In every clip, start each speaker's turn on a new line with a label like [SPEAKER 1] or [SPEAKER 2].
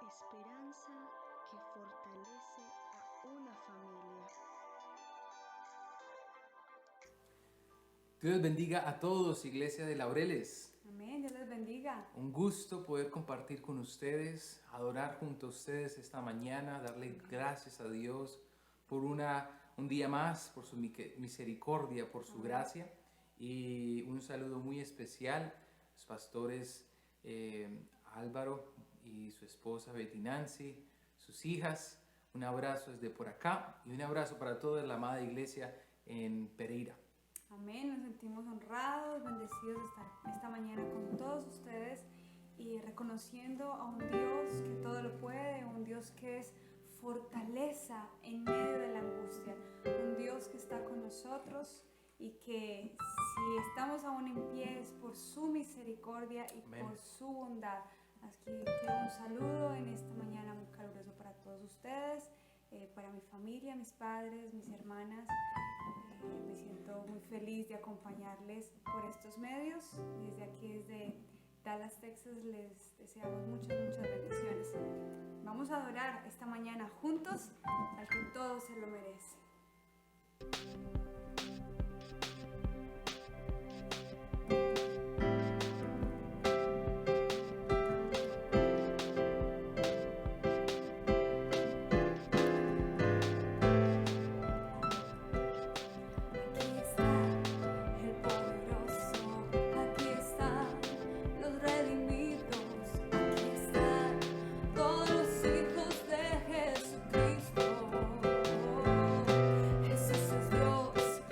[SPEAKER 1] esperanza que fortalece a una familia.
[SPEAKER 2] Dios les bendiga a todos, Iglesia de Laureles.
[SPEAKER 3] Amén, Dios les bendiga.
[SPEAKER 2] Un gusto poder compartir con ustedes, adorar junto a ustedes esta mañana, darle gracias a Dios por un día más, por su misericordia, por su gracia. Y un saludo muy especial a los pastores Álvaro y su esposa Betty Nancy, sus hijas. Un abrazo desde por acá y un abrazo para toda la amada iglesia en Pereira.
[SPEAKER 3] Amén, nos sentimos honrados, bendecidos de estar esta mañana con todos ustedes y reconociendo a un Dios que todo lo puede, un Dios que es fortaleza en medio de la angustia, un Dios que está con nosotros y que si estamos aún en pie es por su misericordia y
[SPEAKER 2] Amén.
[SPEAKER 3] por su bondad. Aquí quiero un saludo en esta mañana muy caluroso para todos ustedes, para mi familia, mis padres, mis hermanas. Me siento muy feliz de acompañarles por estos medios. Desde aquí, desde Dallas, Texas, les deseamos muchas bendiciones. Vamos a adorar esta mañana juntos al que todo se lo merece. Jesús es Dios.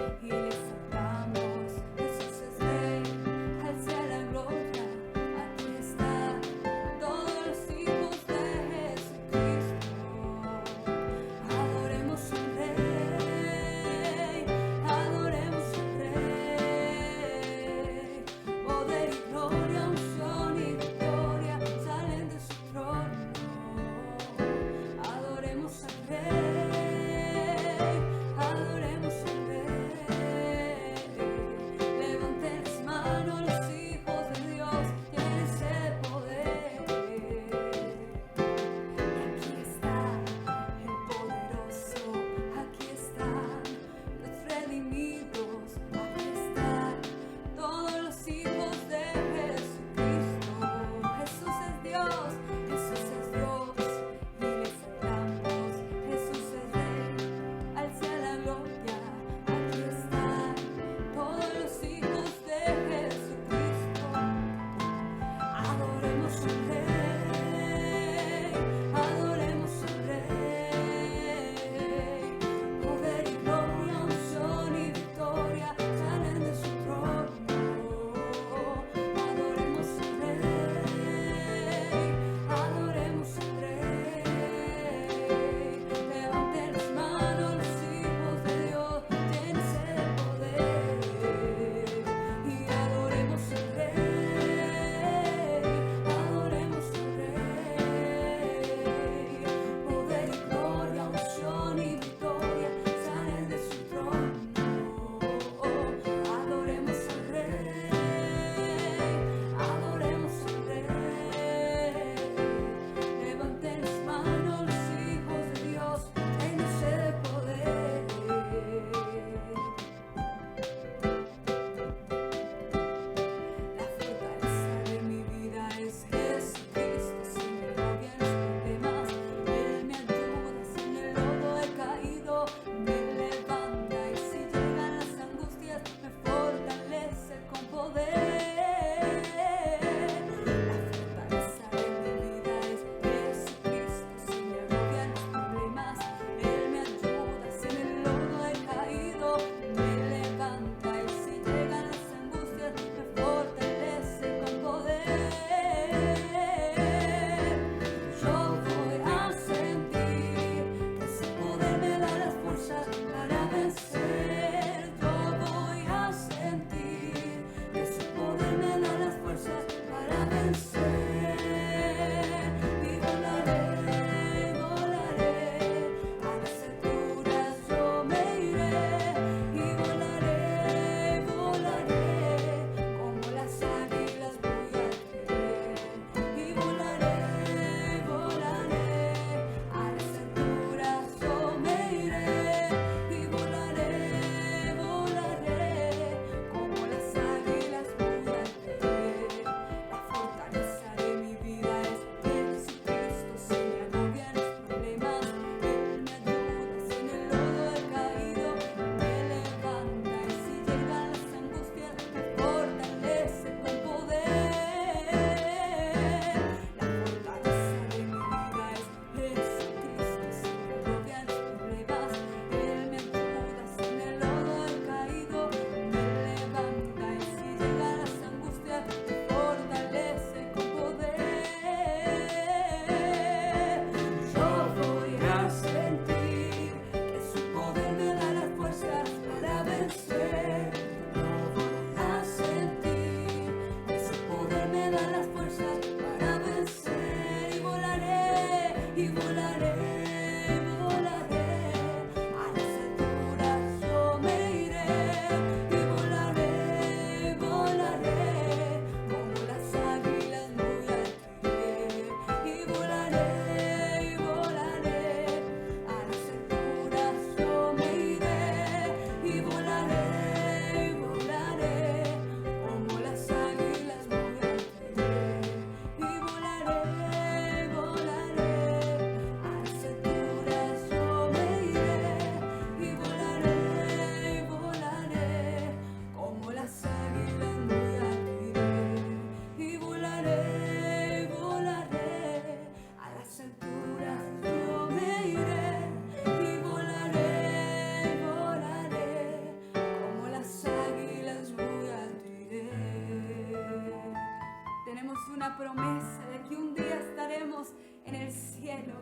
[SPEAKER 3] una promesa de que un día estaremos en el cielo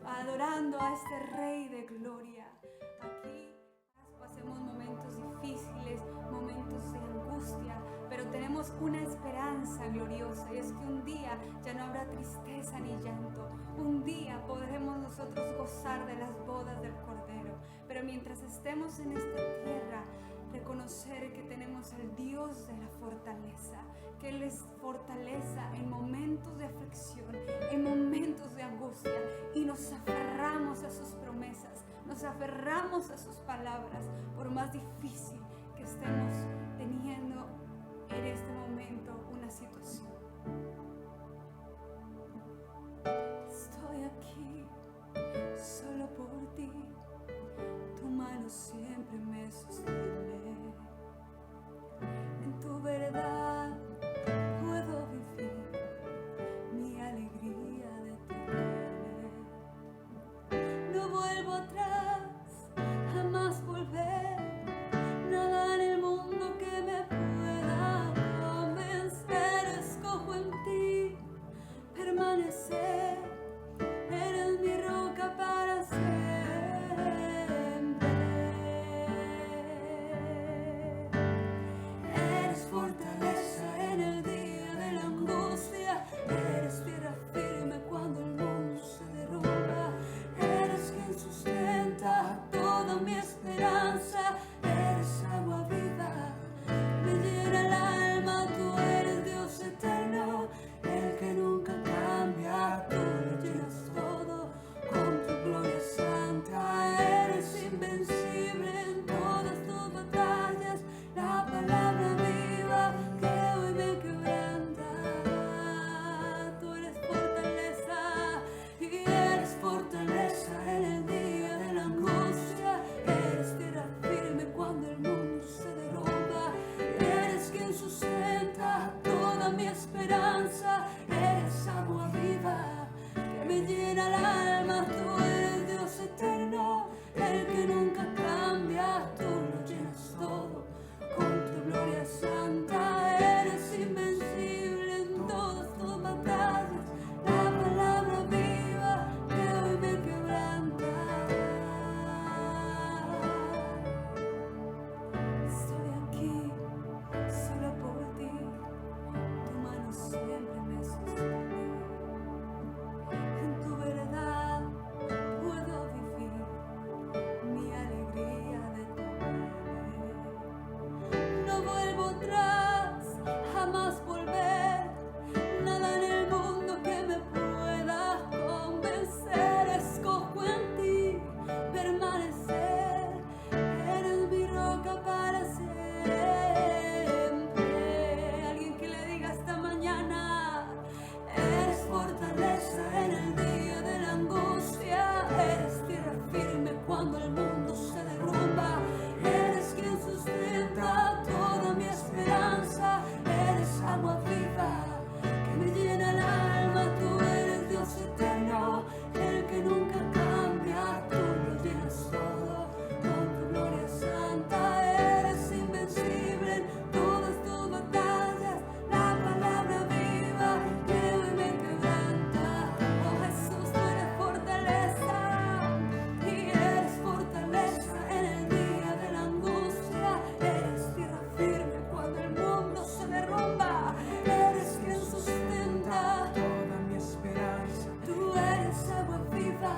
[SPEAKER 3] adorando a este Rey de gloria. Aquí pasemos momentos difíciles, momentos de angustia, pero tenemos una esperanza gloriosa, y es que un día ya no habrá tristeza ni llanto. Un día podremos nosotros gozar de las bodas del Cordero, pero mientras estemos en esta tierra, reconocer que tenemos al Dios de la fortaleza, que Él es fortaleza en momentos de aflicción, en momentos de angustia, y nos aferramos a sus promesas, nos aferramos a sus palabras, por más difícil que estemos teniendo en este momento una situación. Estoy aquí solo por ti, tu mano siempre me sostiene. En tu verdad puedo vivir, mi alegría de tener. No vuelvo atrás, jamás volver, nada en el mundo que me pueda convencer. Escojo en ti permanecer, eres mi roca para siempre. Eres fortaleza en el día de la angustia, eres tierra firme cuando el mundo se derrumba, eres quien sustenta toda mi esperanza, eres agua viva, me llena el alma, tú eres Dios eterno, el que nunca cambia, tú lo llenas todo con tu gloria santa, eres invencible en todas tus batallas, la palabra viva que hoy me quebranta. Tú eres fortaleza y eres fortaleza en el día de la angustia, eres tierra firme cuando el mundo se derrumba, eres quien sustenta toda mi esperanza, eres agua viva que me llena el alma, tú eres Dios eterno, el que nunca cambia, tú lo llenas todo con tu gloria santa, eres invencible en todas tus batallas, la palabra viva que hoy me quebranta. Estoy aquí solo por ti, tu mano siempre me sostiene. En tu verdad puedo vivir, mi alegría de tener. No vuelvo atrás, jamás volver, nada en el mundo que me pueda convencer. Escojo en ti permanecer, eres mi roca para siempre. Alguien que le diga esta mañana, eres fortaleza en el día de la angustia, eres tierra firme cuando el mundo se derrumba, eres quien sustenta toda mi esperanza, eres agua viva que me llena el alma, tú eres Dios eterno, el que nunca cambia, tú lo llenas todo con tu gloria santa, eres invencible en todas tus batallas, la palabra viva que hoy me quebranta. Oh Jesús, tú eres fortaleza y eres fortaleza en el día de la angustia, eres tierra firme cuando el mundo se derrumba, eres quien sustenta
[SPEAKER 2] Toda mi esperanza,
[SPEAKER 3] tú eres agua viva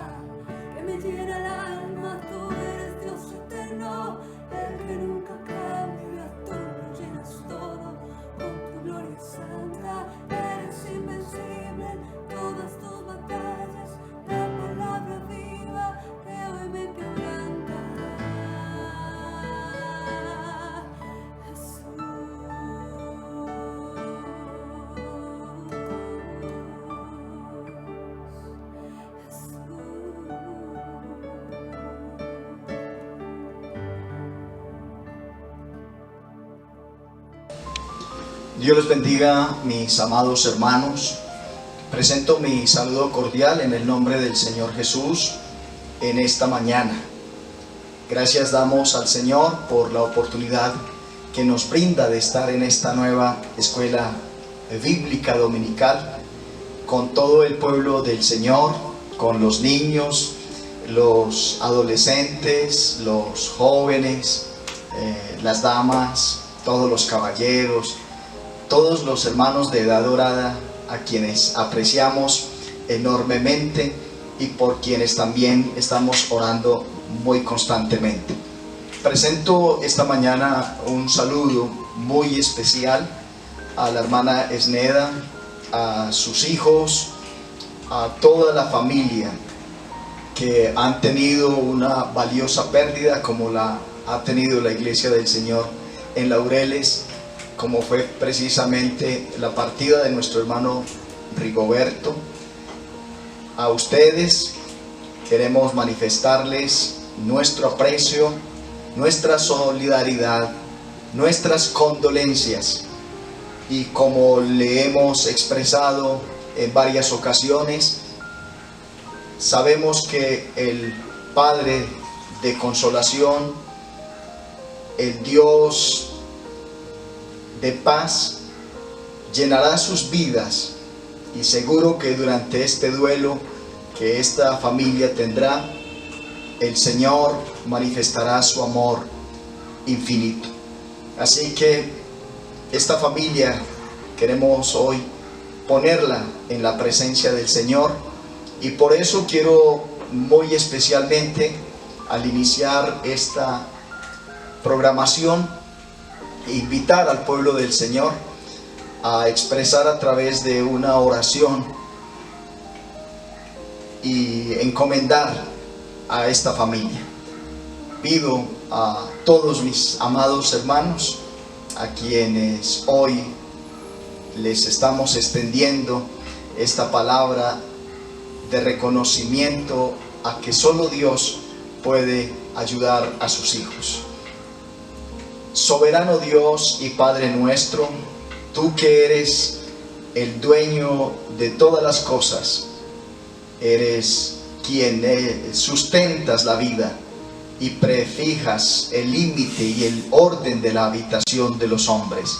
[SPEAKER 3] que me llena el alma, tú eres Dios eterno, el que nunca cambia, tú lo llenas todo con tu gloria santa, eres invencible en todas tus batallas, la palabra viva que hoy me quebranta.
[SPEAKER 4] Dios les bendiga, mis amados hermanos. Presento mi saludo cordial en el nombre del Señor Jesús en esta mañana. Gracias damos al Señor por la oportunidad que nos brinda de estar en esta nueva escuela bíblica dominical con todo el pueblo del Señor, con los niños, los adolescentes, los jóvenes, las damas, todos los caballeros, todos los hermanos de edad dorada, a quienes apreciamos enormemente y por quienes también estamos orando muy constantemente. Presento esta mañana un saludo muy especial a la hermana Esneda, a sus hijos, a toda la familia que han tenido una valiosa pérdida como la ha tenido la Iglesia del Señor en Laureles, como fue precisamente la partida de nuestro hermano Rigoberto. A ustedes queremos manifestarles nuestro aprecio, nuestra solidaridad, nuestras condolencias, y como le hemos expresado en varias ocasiones, sabemos que el Padre de consolación, el Dios de paz, llenará sus vidas, y seguro que durante este duelo que esta familia tendrá, el Señor manifestará su amor infinito. Así que esta familia queremos hoy ponerla en la presencia del Señor, y por eso quiero muy especialmente, al iniciar esta programación, invitar al pueblo del Señor a expresar a través de una oración y encomendar a esta familia. Pido a todos mis amados hermanos, a quienes hoy les estamos extendiendo esta palabra de reconocimiento a que solo Dios puede ayudar a sus hijos. Soberano Dios y Padre nuestro, tú que eres el dueño de todas las cosas, eres quien sustentas la vida y prefijas el límite y el orden de la habitación de los hombres.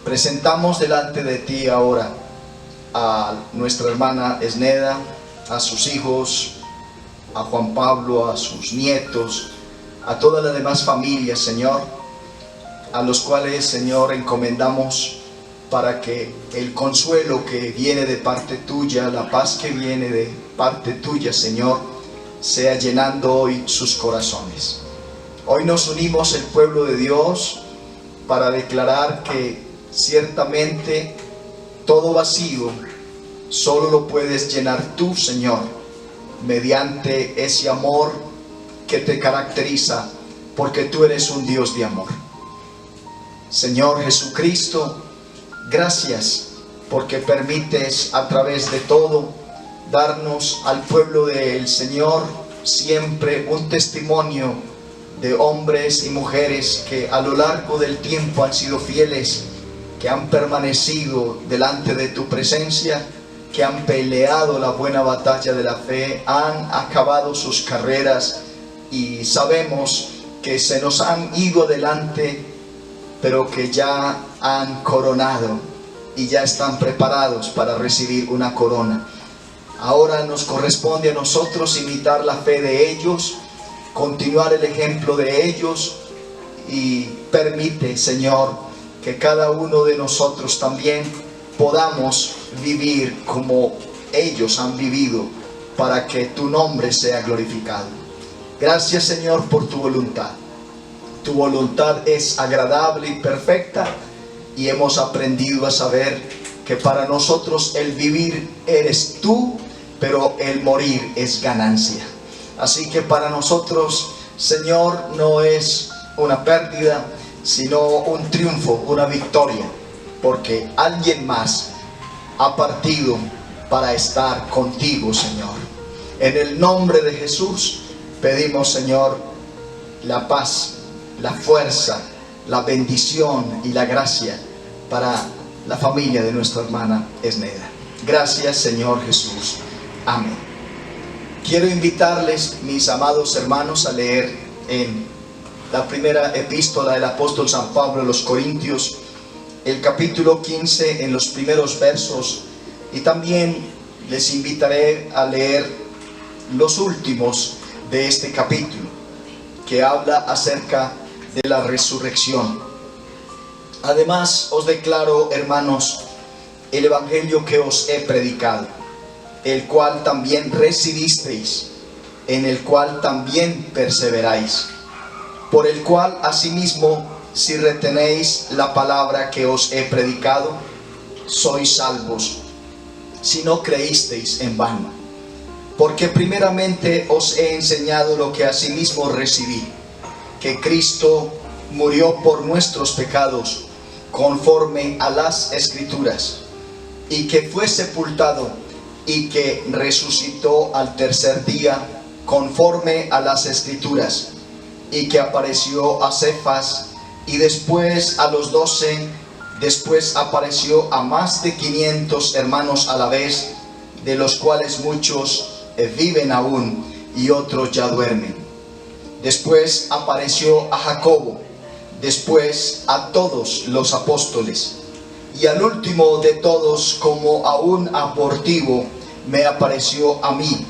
[SPEAKER 4] Presentamos delante de ti ahora a nuestra hermana Esneda, a sus hijos, a Juan Pablo, a sus nietos, a toda la demás familia, Señor, a los cuales, Señor, encomendamos para que el consuelo que viene de parte tuya, la paz que viene de parte tuya, Señor, sea llenando hoy sus corazones. Hoy nos unimos el pueblo de Dios para declarar que ciertamente todo vacío solo lo puedes llenar tú, Señor, mediante ese amor que te caracteriza, porque tú eres un Dios de amor. Señor Jesucristo, gracias porque permites a través de todo darnos al pueblo del Señor siempre un testimonio de hombres y mujeres que a lo largo del tiempo han sido fieles, que han permanecido delante de tu presencia, que han peleado la buena batalla de la fe, han acabado sus carreras, y sabemos que se nos han ido adelante, pero que ya han coronado y ya están preparados para recibir una corona. Ahora nos corresponde a nosotros imitar la fe de ellos, continuar el ejemplo de ellos, y permite, Señor, que cada uno de nosotros también podamos vivir como ellos han vivido, para que tu nombre sea glorificado. Gracias, Señor, por tu voluntad. Tu voluntad es agradable y perfecta, y hemos aprendido a saber que para nosotros el vivir eres tú, pero el morir es ganancia. Así que para nosotros, Señor, no es una pérdida, sino un triunfo, una victoria, porque alguien más ha partido para estar contigo, Señor. En el nombre de Jesús pedimos, Señor, la paz, la fuerza, la bendición y la gracia para la familia de nuestra hermana Esneda. Gracias, Señor Jesús. Amén. Quiero invitarles, mis amados hermanos, a leer en la primera epístola del apóstol San Pablo a los Corintios, el capítulo 15, en los primeros versos, Y también les invitaré a leer los últimos de este capítulo, que habla acerca de la resurrección. Además, os declaro, hermanos, el evangelio que os he predicado, el cual también recibisteis, en el cual también perseveráis, por el cual asimismo, si retenéis la palabra que os he predicado, sois salvos, si no creísteis en vano. Porque primeramente os he enseñado lo que asimismo recibí, que Cristo murió por nuestros pecados, conforme a las Escrituras, y que fue sepultado, y que resucitó al tercer día, conforme a las Escrituras, y que apareció a Cefas, y después a los 12, después apareció a más de 500 hermanos a la vez, de los cuales muchos viven aún y otros ya duermen. Después apareció a Jacobo, después a todos los apóstoles, y al último de todos, como a un abortivo, me apareció a mí,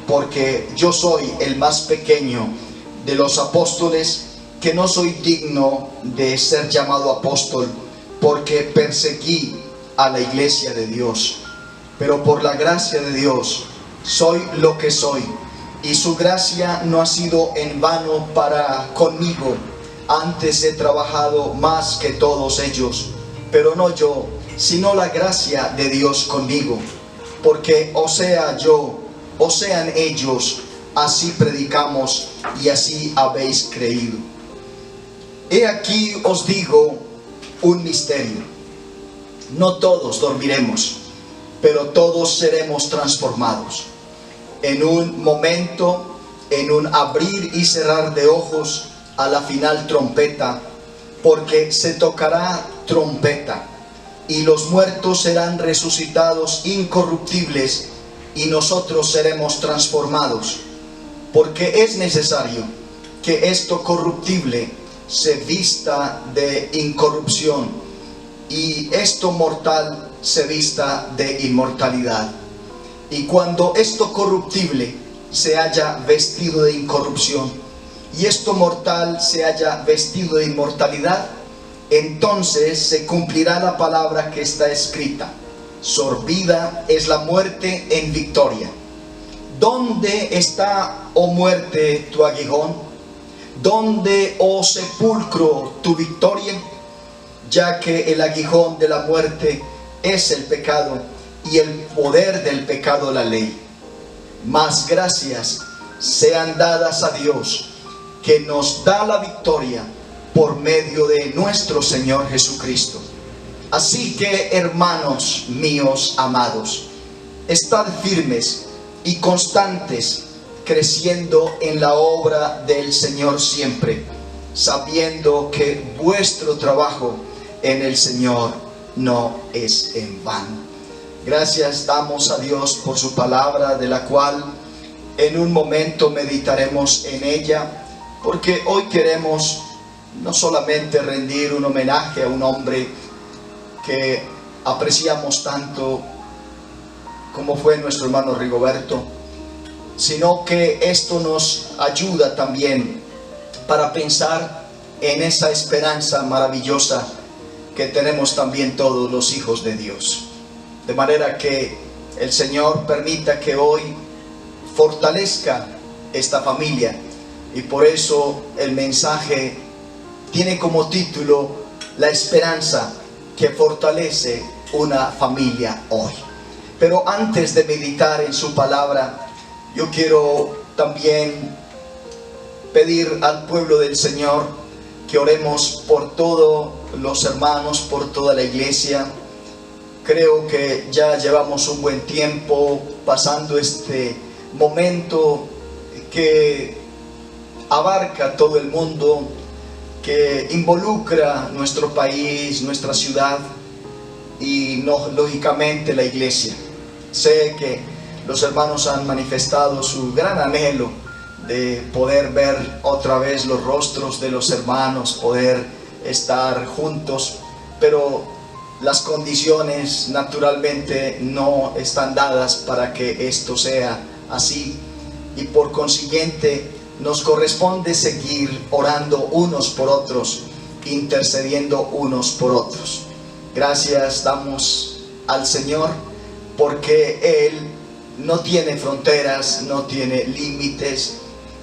[SPEAKER 4] porque yo soy el más pequeño de los apóstoles, que no soy digno de ser llamado apóstol, porque perseguí a la iglesia de Dios. Pero por la gracia de Dios soy lo que soy, y su gracia no ha sido en vano para conmigo. Antes he trabajado más que todos ellos, pero no yo, sino la gracia de Dios conmigo. Porque o sea yo, o sean ellos, así predicamos y así habéis creído. He aquí os digo un misterio: no todos dormiremos, pero todos seremos transformados. En un momento, en un abrir y cerrar de ojos, a la final trompeta, porque se tocará trompeta, y los muertos serán resucitados incorruptibles, y nosotros seremos transformados. Porque es necesario que esto corruptible se vista de incorrupción, y esto mortal se vista de inmortalidad. Y cuando esto corruptible se haya vestido de incorrupción, y esto mortal se haya vestido de inmortalidad, entonces se cumplirá la palabra que está escrita: sorbida es la muerte en victoria. ¿Dónde está, oh muerte, tu aguijón? ¿Dónde, oh sepulcro, tu victoria? Ya que el aguijón de la muerte es el pecado, y el poder del pecado la ley. Mas gracias sean dadas a Dios, que nos da la victoria por medio de nuestro Señor Jesucristo. Así que, hermanos míos amados, estad firmes y constantes, creciendo en la obra del Señor siempre, sabiendo que vuestro trabajo en el Señor no es en vano. Gracias damos a Dios por su palabra, de la cual en un momento meditaremos en ella, porque hoy queremos no solamente rendir un homenaje a un hombre que apreciamos tanto como fue nuestro hermano Rigoberto, sino que esto nos ayuda también para pensar en esa esperanza maravillosa que tenemos también todos los hijos de Dios. De manera que el Señor permita que hoy fortalezca esta familia, y por eso el mensaje tiene como título: la esperanza que fortalece una familia hoy. Pero antes de meditar en su palabra, yo quiero también pedir al pueblo del Señor que oremos por todos los hermanos, por toda la iglesia. Creo que ya llevamos un buen tiempo pasando este momento que abarca todo el mundo, que involucra nuestro país, nuestra ciudad y lógicamente la iglesia. Sé que los hermanos han manifestado su gran anhelo de poder ver otra vez los rostros de los hermanos, poder estar juntos, pero las condiciones naturalmente no están dadas para que esto sea así, y por consiguiente nos corresponde seguir orando unos por otros, intercediendo unos por otros. Gracias damos al Señor porque Él no tiene fronteras, no tiene límites.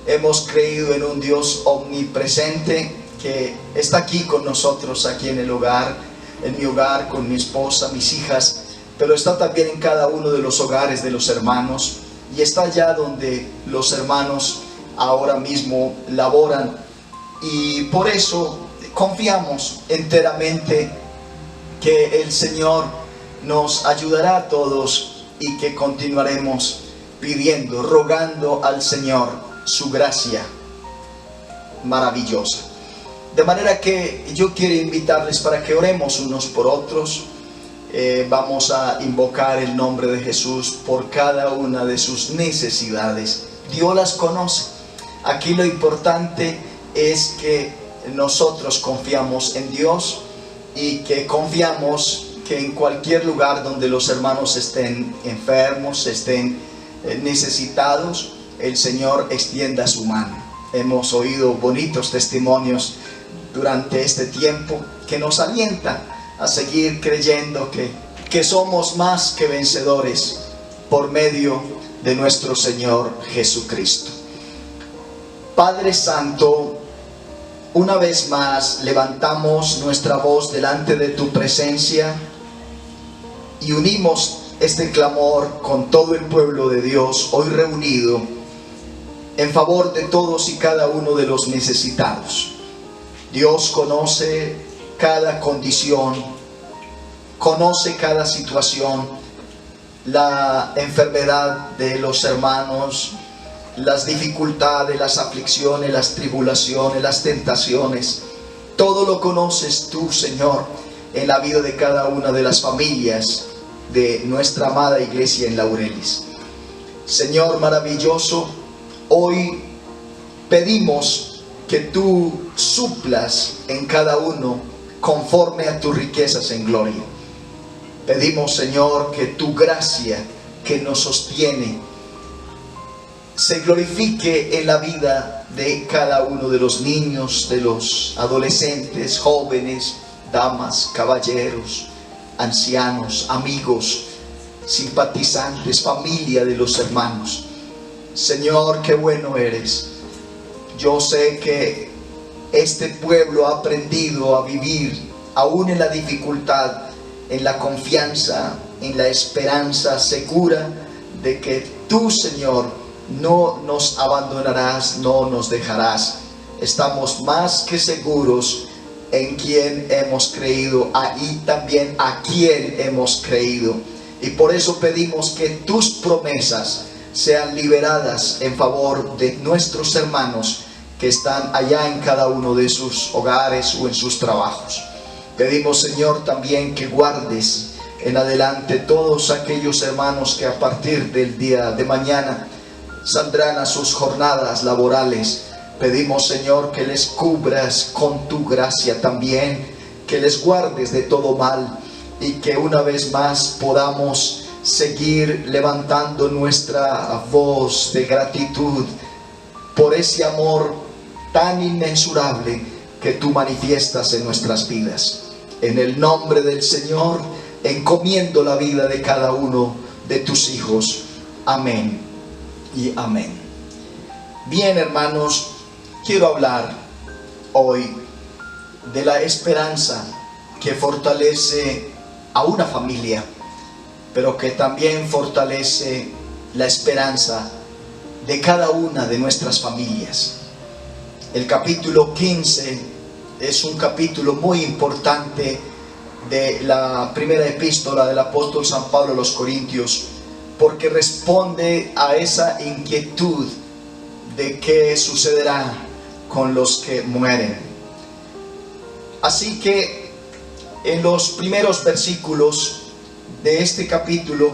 [SPEAKER 4] Hemos creído en un Dios omnipresente que está aquí con nosotros, aquí en el hogar, en mi hogar, con mi esposa, mis hijas, pero está también en cada uno de los hogares de los hermanos, y está allá donde los hermanos ahora mismo laboran, y por eso confiamos enteramente que el Señor nos ayudará a todos y que continuaremos pidiendo, rogando al Señor su gracia maravillosa. De manera que yo quiero invitarles para que oremos unos por otros. Vamos a invocar el nombre de Jesús por cada una de sus necesidades. Dios las conoce. Aquí lo importante es que nosotros confiamos en Dios y que confiamos que en cualquier lugar donde los hermanos estén enfermos, estén necesitados, el Señor extienda su mano. Hemos oído bonitos testimonios durante este tiempo que nos alientan a seguir creyendo que somos más que vencedores por medio de nuestro Señor Jesucristo. Padre Santo, una vez más levantamos nuestra voz delante de tu presencia y unimos este clamor con todo el pueblo de Dios hoy reunido en favor de todos y cada uno de los necesitados. Dios conoce cada condición, conoce cada situación, la enfermedad de los hermanos, las dificultades, las aflicciones, las tribulaciones, las tentaciones. Todo lo conoces tú, Señor, en la vida de cada una de las familias de nuestra amada iglesia en Laurelis. Señor maravilloso, hoy pedimos que tú suplas en cada uno conforme a tus riquezas en gloria. Pedimos, Señor, que tu gracia que nos sostiene se glorifique en la vida de cada uno de los niños, de los adolescentes, jóvenes, damas, caballeros, ancianos, amigos, simpatizantes, familia de los hermanos. Señor, qué bueno eres. Yo sé que este pueblo ha aprendido a vivir, aún en la dificultad, en la confianza, en la esperanza segura de que tú, Señor, no nos abandonarás, no nos dejarás. Estamos más que seguros en quien hemos creído y también a quien hemos creído. Y por eso pedimos que tus promesas sean liberadas en favor de nuestros hermanos que están allá en cada uno de sus hogares o en sus trabajos. Pedimos, Señor, también que guardes en adelante todos aquellos hermanos que a partir del día de mañana saldrán a sus jornadas laborales. Pedimos, Señor, que les cubras con tu gracia también, que les guardes de todo mal y que una vez más podamos seguir levantando nuestra voz de gratitud por ese amor tan inmensurable que tú manifiestas en nuestras vidas. En el nombre del Señor, encomiendo la vida de cada uno de tus hijos. Amén y amén. Bien, hermanos, quiero hablar hoy de la esperanza que fortalece a una familia, pero que también fortalece la esperanza de cada una de nuestras familias. El capítulo 15 es un capítulo muy importante de la primera epístola del apóstol San Pablo a los Corintios, porque responde a esa inquietud de qué sucederá con los que mueren. Así que en los primeros versículos de este capítulo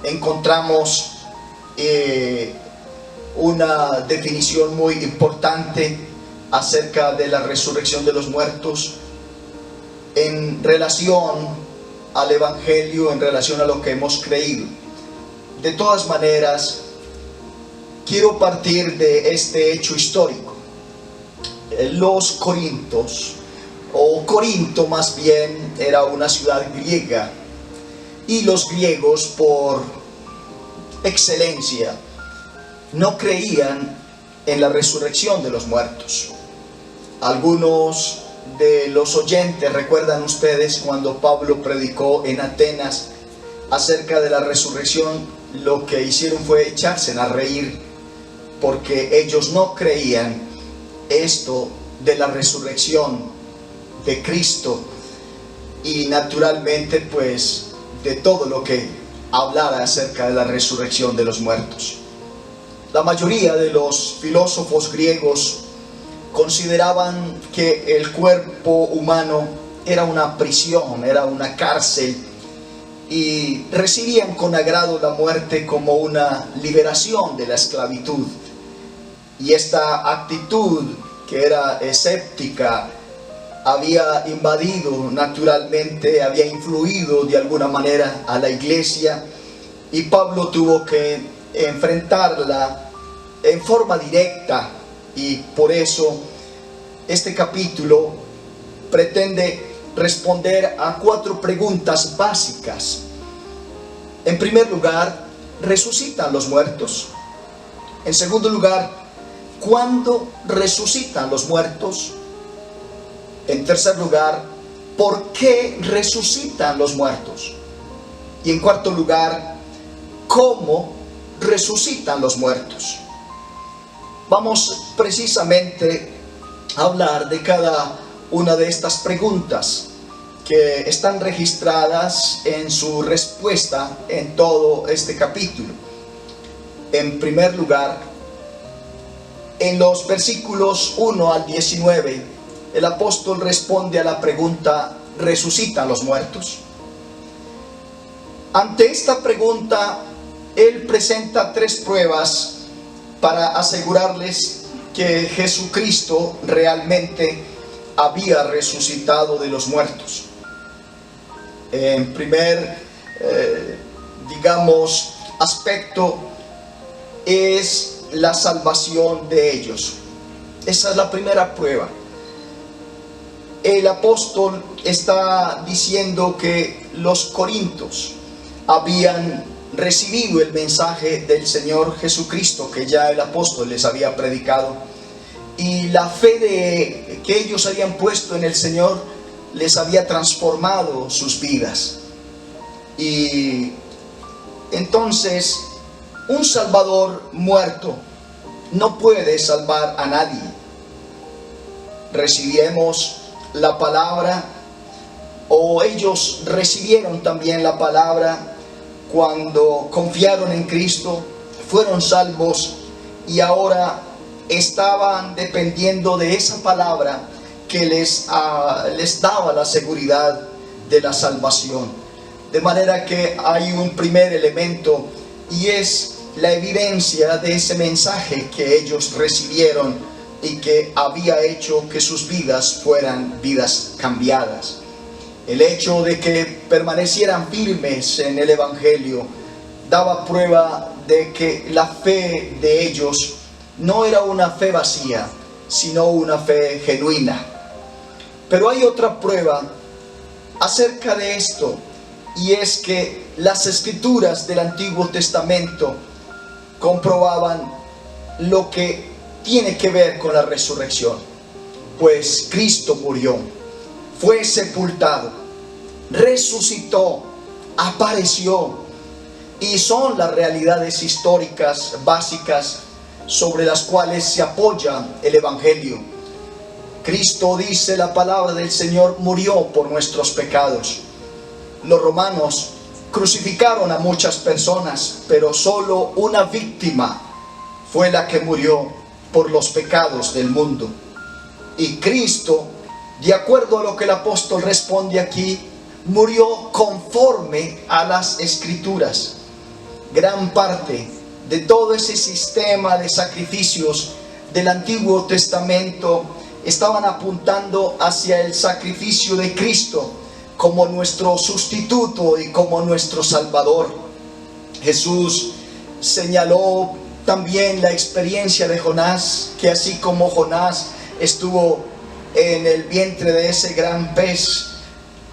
[SPEAKER 4] encontramos una definición muy importante acerca de la resurrección de los muertos en relación al Evangelio, en relación a lo que hemos creído. De todas maneras, quiero partir de este hecho histórico. Los Corintios, o Corinto más bien, era una ciudad griega, y los griegos, por excelencia, no creían en la resurrección de los muertos. Algunos de los oyentes recuerdan ustedes cuando Pablo predicó en Atenas acerca de la resurrección, lo que hicieron fue echarse a reír, porque ellos no creían esto de la resurrección de Cristo, y naturalmente pues de todo lo que hablara acerca de la resurrección de los muertos. La mayoría de los filósofos griegos consideraban que el cuerpo humano era una prisión, era una cárcel, y recibían con agrado la muerte como una liberación de la esclavitud. Y esta actitud, que era escéptica, había invadido naturalmente, había influido de alguna manera a la iglesia, y Pablo tuvo que enfrentarla en forma directa, y por eso este capítulo pretende responder a 4 preguntas básicas. En primer lugar, ¿resucitan los muertos? En segundo lugar, ¿cuándo resucitan los muertos? En tercer lugar, ¿por qué resucitan los muertos? Y en cuarto lugar, ¿cómo resucitan los muertos? Vamos precisamente a hablar de cada una de estas preguntas, que están registradas en su respuesta en todo este capítulo. En primer lugar, en los versículos 1 al 19, el apóstol responde a la pregunta: ¿resucitan los muertos? Ante esta pregunta, él presenta 3 pruebas para asegurarles que Jesucristo realmente había resucitado de los muertos. En primer, aspecto es la salvación de ellos. Esa es la primera prueba. El apóstol está diciendo que los corintios habían recibido el mensaje del Señor Jesucristo, que ya el apóstol les había predicado, y la fe que ellos habían puesto en el Señor les había transformado sus vidas. Y entonces un salvador muerto no puede salvar a nadie. Recibimos la palabra, o ellos recibieron también la palabra cuando confiaron en Cristo, fueron salvos, y ahora estaban dependiendo de esa palabra que les daba la seguridad de la salvación. De manera que hay un primer elemento, y es la evidencia de ese mensaje que ellos recibieron y que había hecho que sus vidas fueran vidas cambiadas. El hecho de que permanecieran firmes en el Evangelio daba prueba de que la fe de ellos no era una fe vacía, sino una fe genuina. Pero hay otra prueba acerca de esto, y es que las escrituras del Antiguo Testamento comprobaban lo que tiene que ver con la resurrección. Pues Cristo murió, fue sepultado, resucitó, apareció, y son las realidades históricas básicas sobre las cuales se apoya el Evangelio. Cristo, dice la palabra del Señor, murió por nuestros pecados. Los romanos crucificaron a muchas personas, pero solo una víctima fue la que murió por los pecados del mundo. Y Cristo, de acuerdo a lo que el apóstol responde aquí, murió conforme a las Escrituras. Gran parte de todo ese sistema de sacrificios del Antiguo Testamento estaban apuntando hacia el sacrificio de Cristo como nuestro sustituto y como nuestro Salvador. Jesús señaló también la experiencia de Jonás, que así como Jonás estuvo en el vientre de ese gran pez,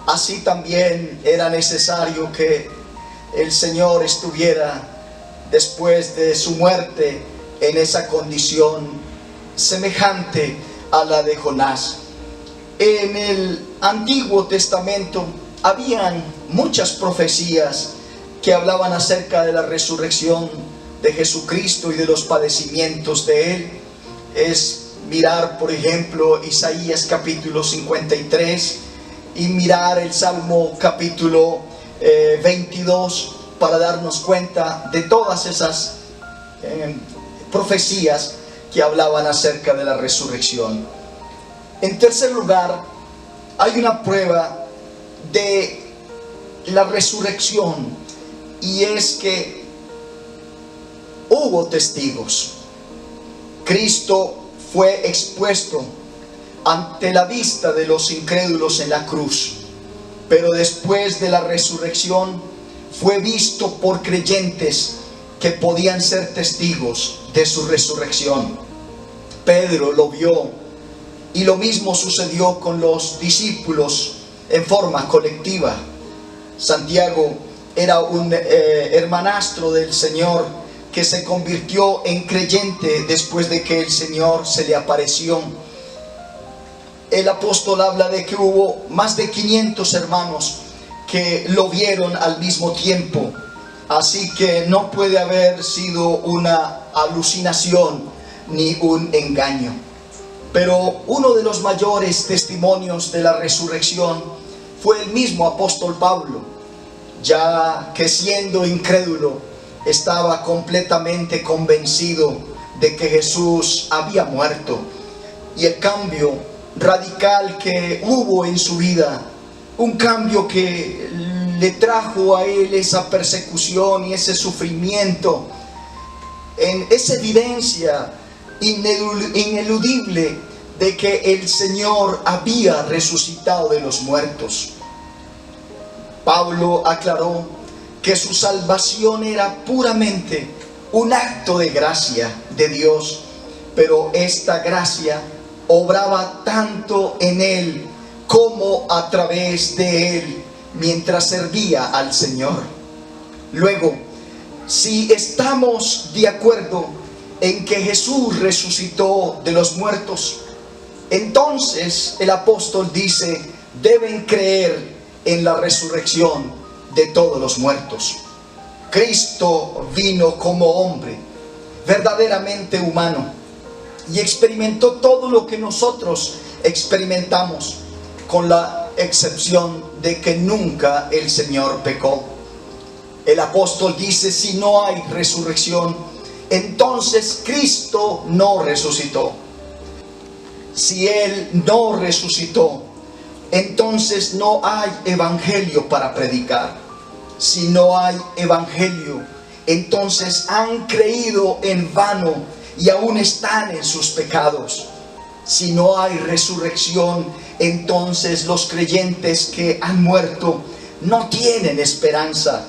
[SPEAKER 4] así también era necesario que el Señor estuviera después de su muerte en esa condición semejante a la de Jonás. En el Antiguo Testamento habían muchas profecías que hablaban acerca de la resurrección de Jesucristo y de los padecimientos de Él. Es mirar, por ejemplo, Isaías capítulo 53 y mirar el Salmo capítulo 22 para darnos cuenta de todas esas profecías que hablaban acerca de la resurrección. En tercer lugar, hay una prueba de la resurrección, y es que hubo testigos. Cristo fue expuesto ante la vista de los incrédulos en la cruz, pero después de la resurrección fue visto por creyentes que podían ser testigos de su resurrección. Pedro lo vio, y lo mismo sucedió con los discípulos en forma colectiva. Santiago era un hermanastro del Señor que se convirtió en creyente después de que el Señor se le apareció. El apóstol habla de que hubo más de 500 hermanos que lo vieron al mismo tiempo. Así que no puede haber sido una alucinación ni un engaño. Pero uno de los mayores testimonios de la resurrección fue el mismo apóstol Pablo, ya que siendo incrédulo estaba completamente convencido de que Jesús había muerto. Y el cambio radical que hubo en su vida, un cambio que le trajo a él esa persecución y ese sufrimiento, es evidencia ineludible de que el Señor había resucitado de los muertos. Pablo aclaró que su salvación era puramente un acto de gracia de Dios, pero esta gracia obraba tanto en él como a través de él mientras servía al Señor. Luego, si estamos de acuerdo en que Jesús resucitó de los muertos, entonces el apóstol dice, deben creer en la resurrección de todos los muertos. Cristo vino como hombre, verdaderamente humano, y experimentó todo lo que nosotros experimentamos, con la excepción de que nunca el Señor pecó. El apóstol dice, si no hay resurrección, entonces Cristo no resucitó. Si Él no resucitó, entonces no hay evangelio para predicar. Si no hay evangelio, entonces han creído en vano y aún están en sus pecados. Si no hay resurrección, entonces los creyentes que han muerto no tienen esperanza.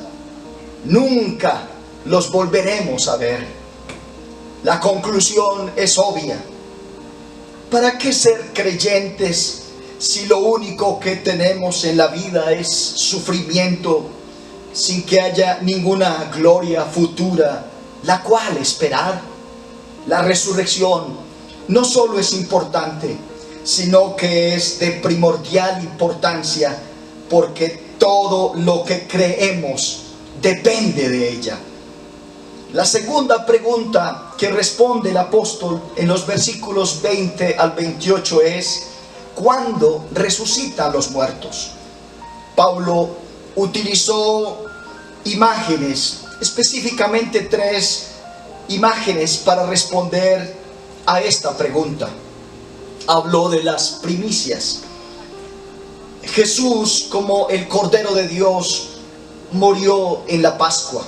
[SPEAKER 4] Nunca los volveremos a ver. La conclusión es obvia. ¿Para qué ser creyentes si lo único que tenemos en la vida es sufrimiento, sin que haya ninguna gloria futura la cual esperar? La resurrección no solo es importante, sino que es de primordial importancia, porque todo lo que creemos depende de ella. La segunda pregunta que responde el apóstol en los versículos 20 al 28 es: ¿cuándo resucitan los muertos? Pablo utilizó imágenes, específicamente 3 imágenes para responder a esta pregunta. Habló de las primicias. Jesús, como el Cordero de Dios, murió en la Pascua.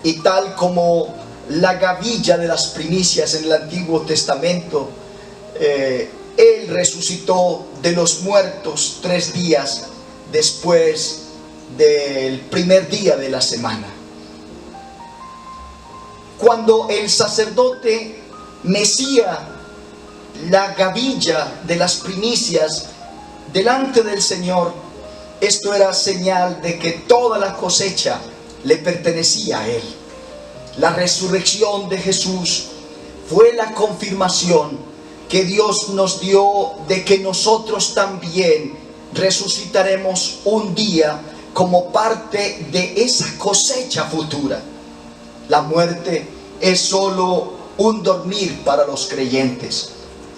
[SPEAKER 4] Y tal como la gavilla de las primicias en el Antiguo Testamento, Él resucitó de los muertos 3 días después del primer día de la semana. Cuando el sacerdote mecía la gavilla de las primicias delante del Señor, esto era señal de que toda la cosecha le pertenecía a Él. La resurrección de Jesús fue la confirmación que Dios nos dio de que nosotros también resucitaremos un día como parte de esa cosecha futura. La muerte es solo un dormir para los creyentes.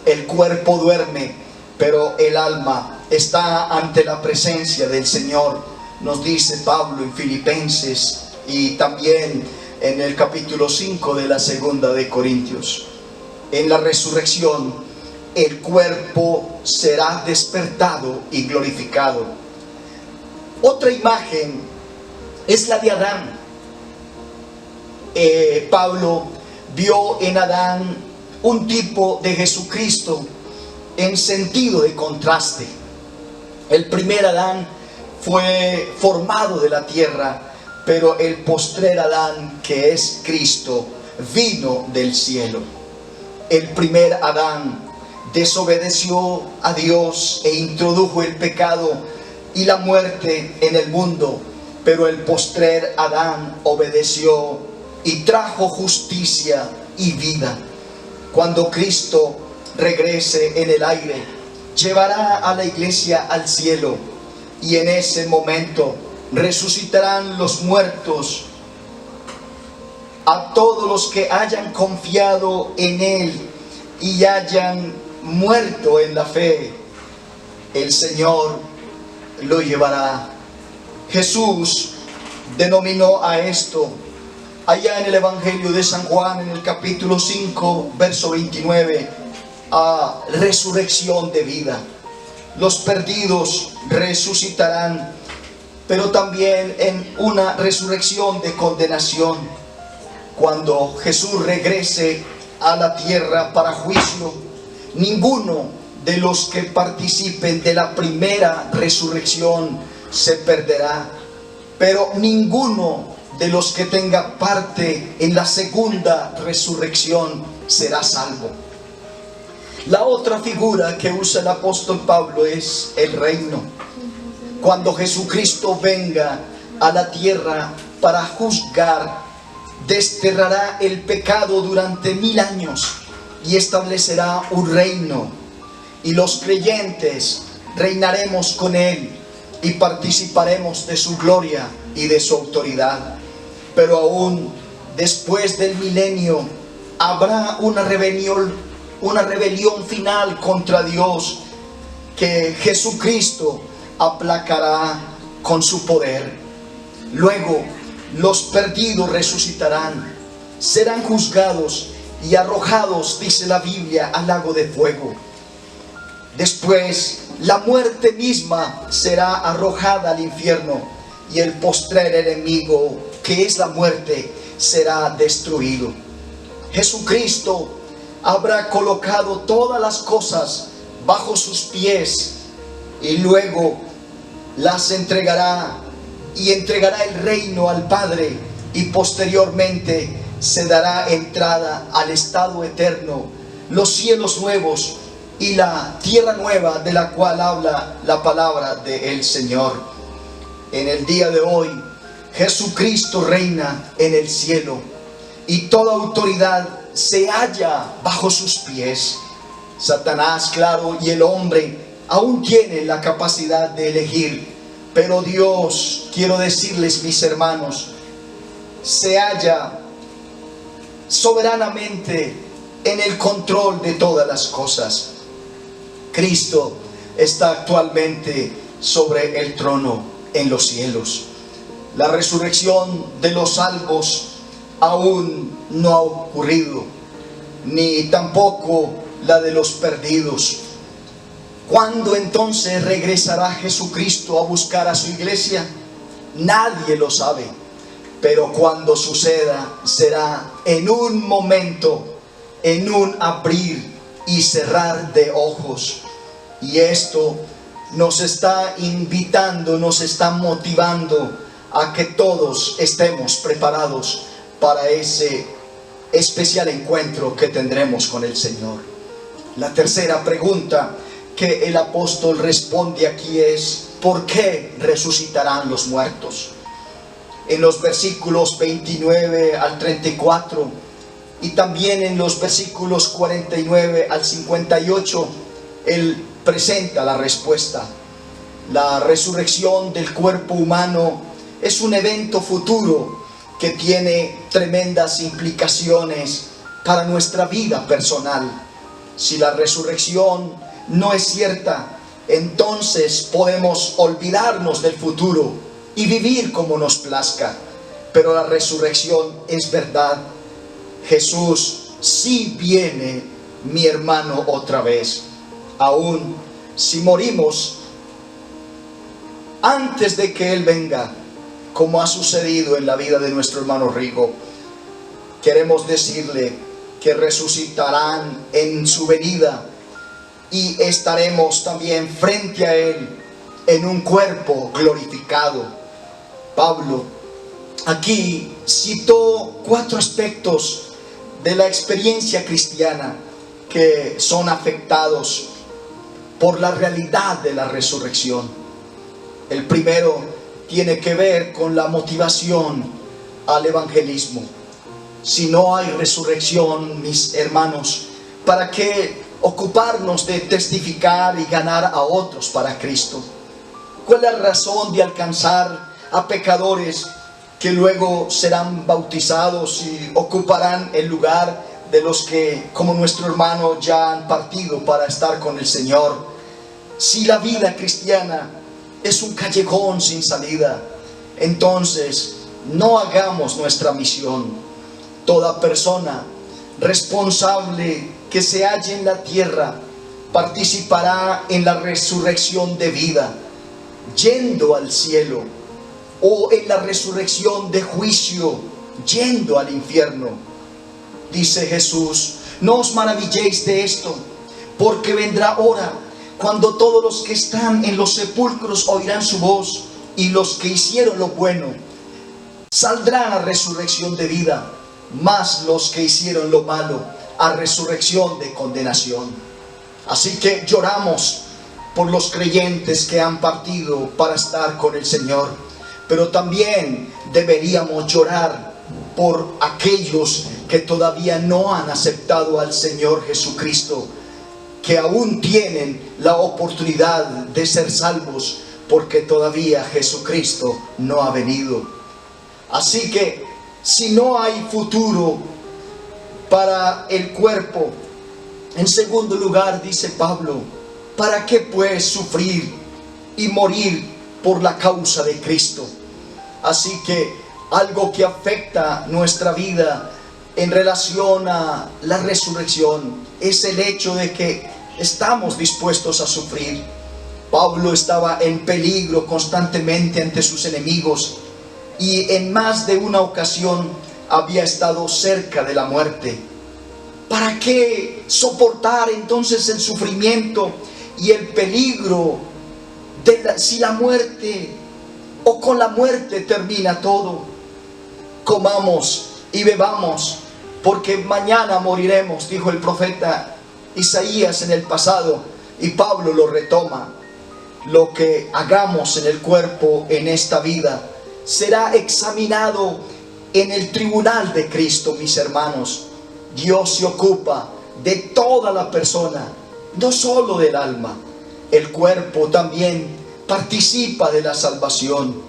[SPEAKER 4] El cuerpo duerme, pero el alma está ante la presencia del Señor, nos dice Pablo en Filipenses y también en el capítulo 5 de la segunda de Corintios. En la resurrección, el cuerpo será despertado y glorificado. Otra imagen es la de Adán. Pablo vio en Adán un tipo de Jesucristo en sentido de contraste. El primer Adán fue formado de la tierra, pero el postrer Adán, que es Cristo, vino del cielo. El primer Adán desobedeció a Dios e introdujo el pecado y la muerte en el mundo, pero el postrer Adán obedeció y trajo justicia y vida. Cuando Cristo regrese en el aire, llevará a la iglesia al cielo, y en ese momento resucitarán los muertos, a todos los que hayan confiado en Él y hayan muerto en la fe. El Señor lo llevará. Jesús denominó a esto allá en el Evangelio de San Juan, en el capítulo 5, verso 29, a resurrección de vida. Los perdidos resucitarán, pero también en una resurrección de condenación. Cuando Jesús regrese a la tierra para juicio, ninguno de los que participen de la primera resurrección se perderá, pero ninguno de los que tenga parte en la segunda resurrección será salvo. La otra figura que usa el apóstol Pablo es el reino. Cuando Jesucristo venga a la tierra para juzgar, desterrará el pecado durante 1000 años y establecerá un reino, y los creyentes reinaremos con Él y participaremos de su gloria y de su autoridad. Pero aún después del milenio habrá una rebelión final contra Dios que Jesucristo aplacará con su poder. Luego los perdidos resucitarán, serán juzgados y arrojados, dice la Biblia, al lago de fuego. Después la muerte misma será arrojada al infierno, y el postrer enemigo, que es la muerte, será destruido. Jesucristo habrá colocado todas las cosas bajo sus pies y luego las entregará, y entregará el reino al Padre, y posteriormente se dará entrada al estado eterno, los cielos nuevos y la tierra nueva, de la cual habla la palabra del Señor. En el día de hoy, Jesucristo reina en el cielo, y toda autoridad se halla bajo sus pies. Satanás, claro, y el hombre aún tienen la capacidad de elegir, pero Dios, quiero decirles, mis hermanos, se halla soberanamente en el control de todas las cosas. Cristo está actualmente sobre el trono en los cielos. La resurrección de los salvos aún no ha ocurrido, ni tampoco la de los perdidos. ¿Cuándo entonces regresará Jesucristo a buscar a su iglesia? Nadie lo sabe, pero cuando suceda será en un momento, en un abrir y cerrar de ojos. Y esto nos está invitando, nos está motivando a que todos estemos preparados para ese especial encuentro que tendremos con el Señor. La tercera pregunta que el apóstol responde aquí es: ¿por qué resucitarán los muertos? En los versículos 29 al 34 y también en los versículos 49 al 58, él presenta la respuesta. La resurrección del cuerpo humano es un evento futuro que tiene tremendas implicaciones para nuestra vida personal. Si la resurrección no es cierta, entonces podemos olvidarnos del futuro y vivir como nos plazca. Pero la resurrección es verdad. Jesús sí viene, mi hermano, otra vez. Aún si morimos antes de que Él venga, como ha sucedido en la vida de nuestro hermano Rigo, queremos decirle que resucitarán en su venida y estaremos también frente a Él en un cuerpo glorificado. Pablo aquí citó 4 aspectos de la experiencia cristiana que son afectados por la realidad de la resurrección. El primero tiene que ver con la motivación al evangelismo. Si no hay resurrección, mis hermanos, ¿para qué ocuparnos de testificar y ganar a otros para Cristo? ¿Cuál es la razón de alcanzar a pecadores que luego serán bautizados y ocuparán el lugar de los que, como nuestro hermano, ya han partido para estar con el Señor? Si la vida cristiana es un callejón sin salida, entonces no hagamos nuestra misión. Toda persona responsable que se halle en la tierra participará en la resurrección de vida, yendo al cielo, o en la resurrección de juicio, yendo al infierno. Dice Jesús: no os maravilléis de esto, porque vendrá hora cuando todos los que están en los sepulcros oirán su voz, y los que hicieron lo bueno saldrán a resurrección de vida, mas los que hicieron lo malo a resurrección de condenación. Así que lloramos por los creyentes que han partido para estar con el Señor, pero también deberíamos llorar por aquellos que todavía no han aceptado al Señor Jesucristo, que aún tienen la oportunidad de ser salvos, porque todavía Jesucristo no ha venido. Así que si no hay futuro para el cuerpo, en segundo lugar, dice Pablo, ¿para qué pues sufrir y morir por la causa de Cristo? Así que algo que afecta nuestra vida en relación a la resurrección es el hecho de que estamos dispuestos a sufrir. Pablo estaba en peligro constantemente ante sus enemigos y en más de una ocasión había estado cerca de la muerte. ¿Para qué soportar entonces el sufrimiento y el peligro si la muerte o con la muerte termina todo? Comamos y bebamos, porque mañana moriremos, dijo el profeta Isaías en el pasado, y Pablo lo retoma. Lo que hagamos en el cuerpo en esta vida será examinado en el tribunal de Cristo, mis hermanos. Dios se ocupa de toda la persona, no solo del alma. El cuerpo también participa de la salvación,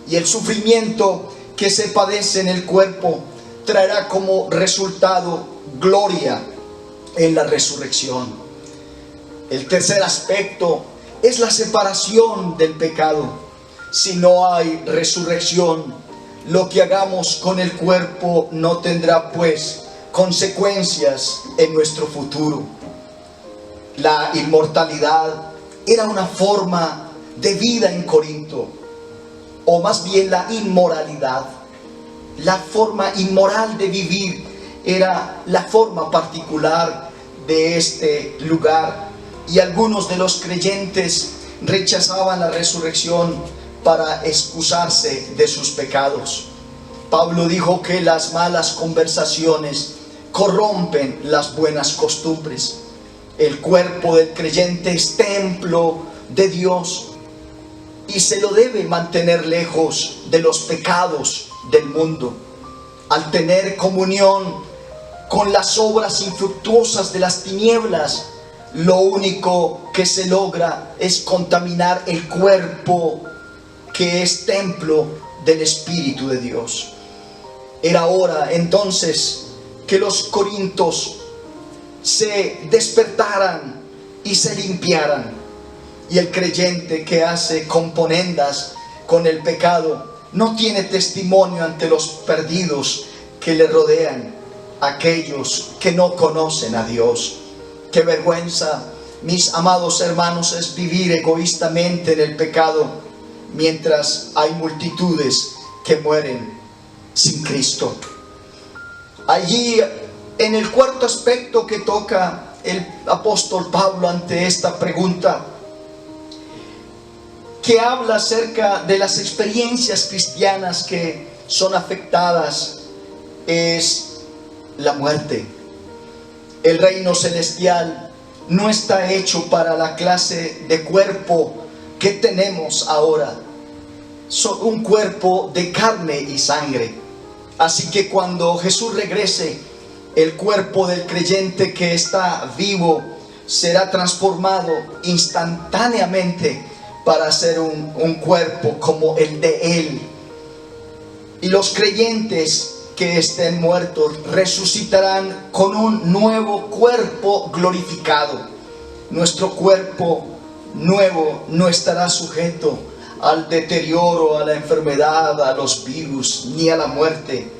[SPEAKER 4] y el sufrimiento que se padece en el cuerpo traerá como resultado gloria en la resurrección. El tercer aspecto es la separación del pecado. Si no hay resurrección, lo que hagamos con el cuerpo no tendrá pues consecuencias en nuestro futuro. La inmortalidad era una forma de vida en Corinto, o más bien la inmoralidad. La forma inmoral de vivir era la forma particular de este lugar, y algunos de los creyentes rechazaban la resurrección para excusarse de sus pecados. Pablo dijo que las malas conversaciones corrompen las buenas costumbres. El cuerpo del creyente es templo de Dios y se lo debe mantener lejos de los pecados del mundo. Al tener comunión con las obras infructuosas de las tinieblas, lo único que se logra es contaminar el cuerpo que es templo del Espíritu de Dios. Era hora entonces que los corintios se despertaran y se limpiaran. Y el creyente que hace componendas con el pecado no tiene testimonio ante los perdidos que le rodean, aquellos que no conocen a Dios. Qué vergüenza, mis amados hermanos, es vivir egoístamente en el pecado mientras hay multitudes que mueren sin Cristo. Allí, en el cuarto aspecto que toca el apóstol Pablo ante esta pregunta, que habla acerca de las experiencias cristianas que son afectadas, es la muerte. El reino celestial no está hecho para la clase de cuerpo que tenemos ahora. Son un cuerpo de carne y sangre. Así que cuando Jesús regrese, el cuerpo del creyente que está vivo será transformado instantáneamente para ser un cuerpo como el de Él. Y los creyentes que estén muertos resucitarán con un nuevo cuerpo glorificado. Nuestro cuerpo nuevo no estará sujeto al deterioro, a la enfermedad, a los virus, ni a la muerte.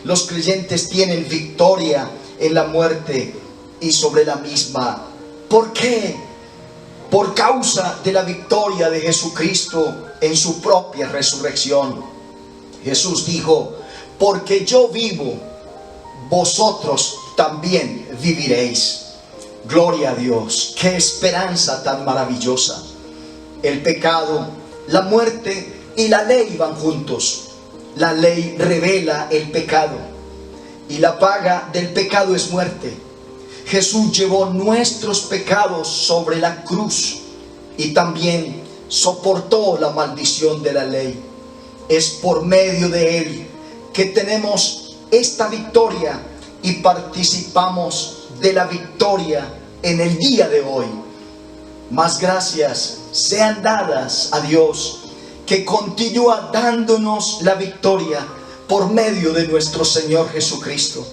[SPEAKER 4] Los creyentes tienen victoria en la muerte y sobre la misma. ¿Por qué? Por causa de la victoria de Jesucristo en su propia resurrección. Jesús dijo: porque yo vivo, vosotros también viviréis. Gloria a Dios, qué esperanza tan maravillosa. El pecado, la muerte y la ley van juntos. La ley revela el pecado y la paga del pecado es muerte. Jesús llevó nuestros pecados sobre la cruz y también soportó la maldición de la ley. Es por medio de Él que tenemos esta victoria y participamos de la victoria en el día de hoy. Más gracias sean dadas a Dios, que continúa dándonos la victoria por medio de nuestro Señor Jesucristo.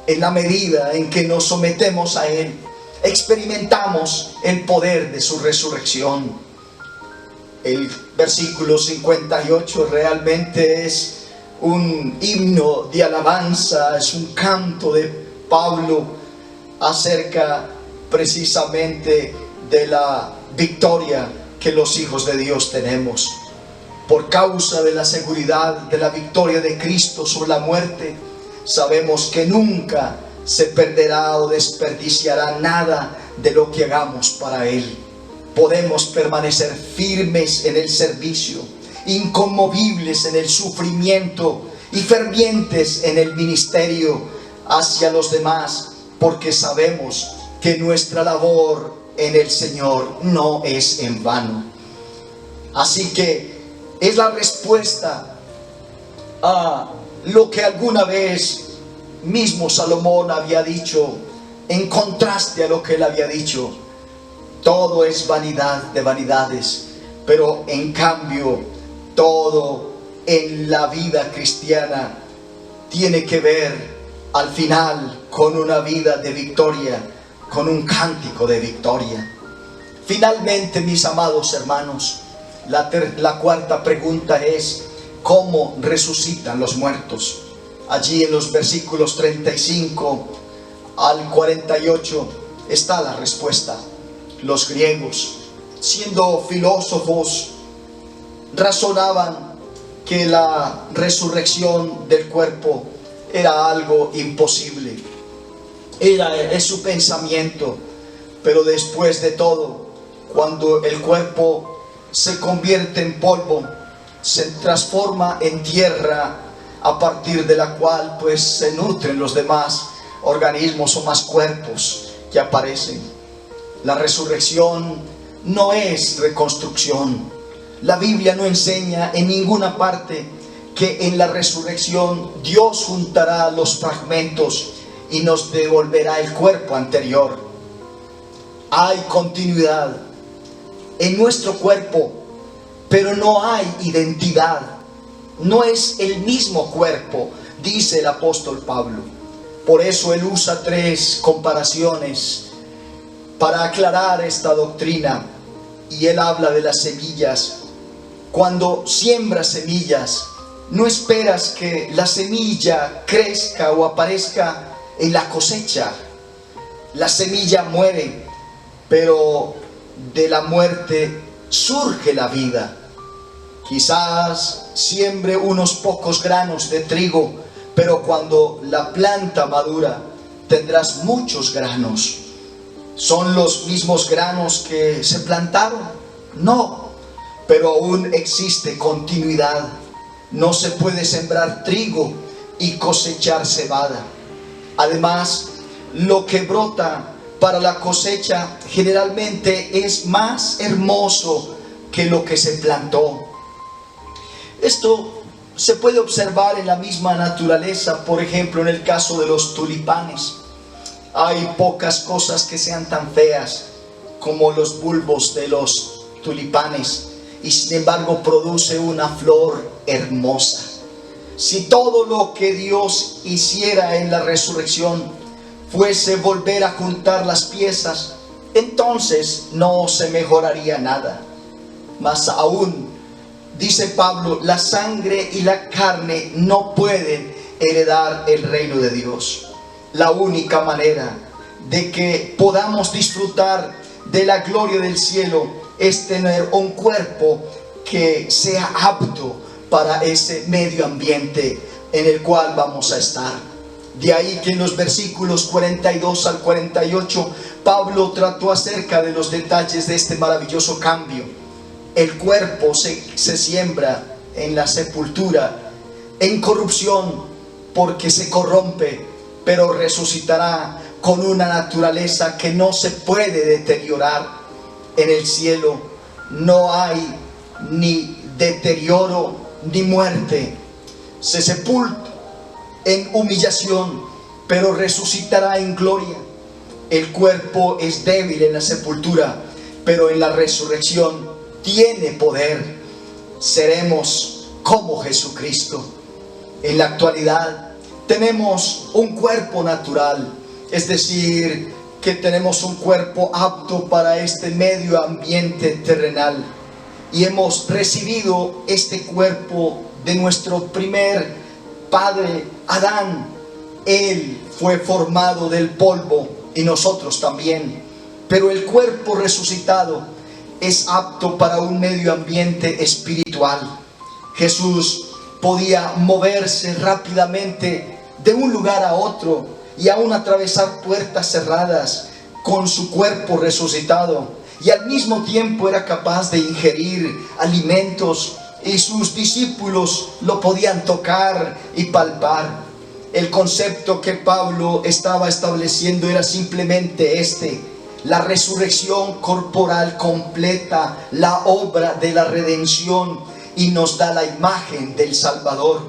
[SPEAKER 4] En la medida en que nos sometemos a Él, experimentamos el poder de su resurrección. El versículo 58 realmente es un himno de alabanza, es un canto de Pablo acerca precisamente de la victoria que los hijos de Dios tenemos. Por causa de la seguridad de la victoria de Cristo sobre la muerte, sabemos que nunca se perderá o desperdiciará nada de lo que hagamos para Él. Podemos permanecer firmes en el servicio, inconmovibles en el sufrimiento y fervientes en el ministerio hacia los demás, porque sabemos que nuestra labor en el Señor no es en vano. Así que es la respuesta a lo que alguna vez mismo Salomón había dicho, en contraste a lo que él había dicho: todo es vanidad de vanidades, pero en cambio todo en la vida cristiana tiene que ver al final con una vida de victoria, con un cántico de victoria. Finalmente, mis amados hermanos, la cuarta pregunta es: ¿cómo resucitan los muertos? Allí en los versículos 35 al 48 está la respuesta. Los griegos, siendo filósofos, razonaban que la resurrección del cuerpo era algo imposible. Es su pensamiento. Pero después de todo, cuando el cuerpo se convierte en polvo, se transforma en tierra, a partir de la cual pues se nutren los demás organismos o más cuerpos que aparecen. La resurrección no es reconstrucción. La Biblia no enseña en ninguna parte que en la resurrección Dios juntará los fragmentos y nos devolverá el cuerpo anterior. Hay continuidad en nuestro cuerpo, pero no hay identidad. No es el mismo cuerpo, dice el apóstol Pablo. Por eso él usa 3 comparaciones para aclarar esta doctrina. Y él habla de las semillas. Cuando siembras semillas, no esperas que la semilla crezca o aparezca en la cosecha. La semilla muere, pero de la muerte surge la vida. Quizás siembre unos pocos granos de trigo, pero cuando la planta madura tendrás muchos granos. ¿Son los mismos granos que se plantaron? No, pero aún existe continuidad. No se puede sembrar trigo y cosechar cebada. Además, lo que brota para la cosecha generalmente es más hermoso que lo que se plantó. Esto se puede observar en la misma naturaleza, por ejemplo, en el caso de los tulipanes. Hay pocas cosas que sean tan feas como los bulbos de los tulipanes, y sin embargo produce una flor hermosa. Si todo lo que Dios hiciera en la resurrección fuese volver a juntar las piezas, entonces no se mejoraría nada. Más aún, dice Pablo, la sangre y la carne no pueden heredar el reino de Dios. La única manera de que podamos disfrutar de la gloria del cielo es tener un cuerpo que sea apto para ese medio ambiente en el cual vamos a estar. De ahí que en los versículos 42 al 48 Pablo trató acerca de los detalles de este maravilloso cambio. El cuerpo se siembra en la sepultura, en corrupción, porque se corrompe, pero resucitará con una naturaleza que no se puede deteriorar. En el cielo no hay ni deterioro ni muerte. Se sepulta en humillación, pero resucitará en gloria. El cuerpo es débil en la sepultura, pero en la resurrección tiene poder. Seremos como Jesucristo. En la actualidad tenemos un cuerpo natural, es decir, que tenemos un cuerpo apto para este medio ambiente terrenal, y hemos recibido este cuerpo de nuestro primer padre Adán. Él fue formado del polvo y nosotros también, pero el cuerpo resucitado es apto para un medio ambiente espiritual. Jesús podía moverse rápidamente de un lugar a otro y aún atravesar puertas cerradas con su cuerpo resucitado, y al mismo tiempo era capaz de ingerir alimentos, y sus discípulos lo podían tocar y palpar. El concepto que Pablo estaba estableciendo era simplemente este: la resurrección corporal completa la obra de la redención y nos da la imagen del Salvador.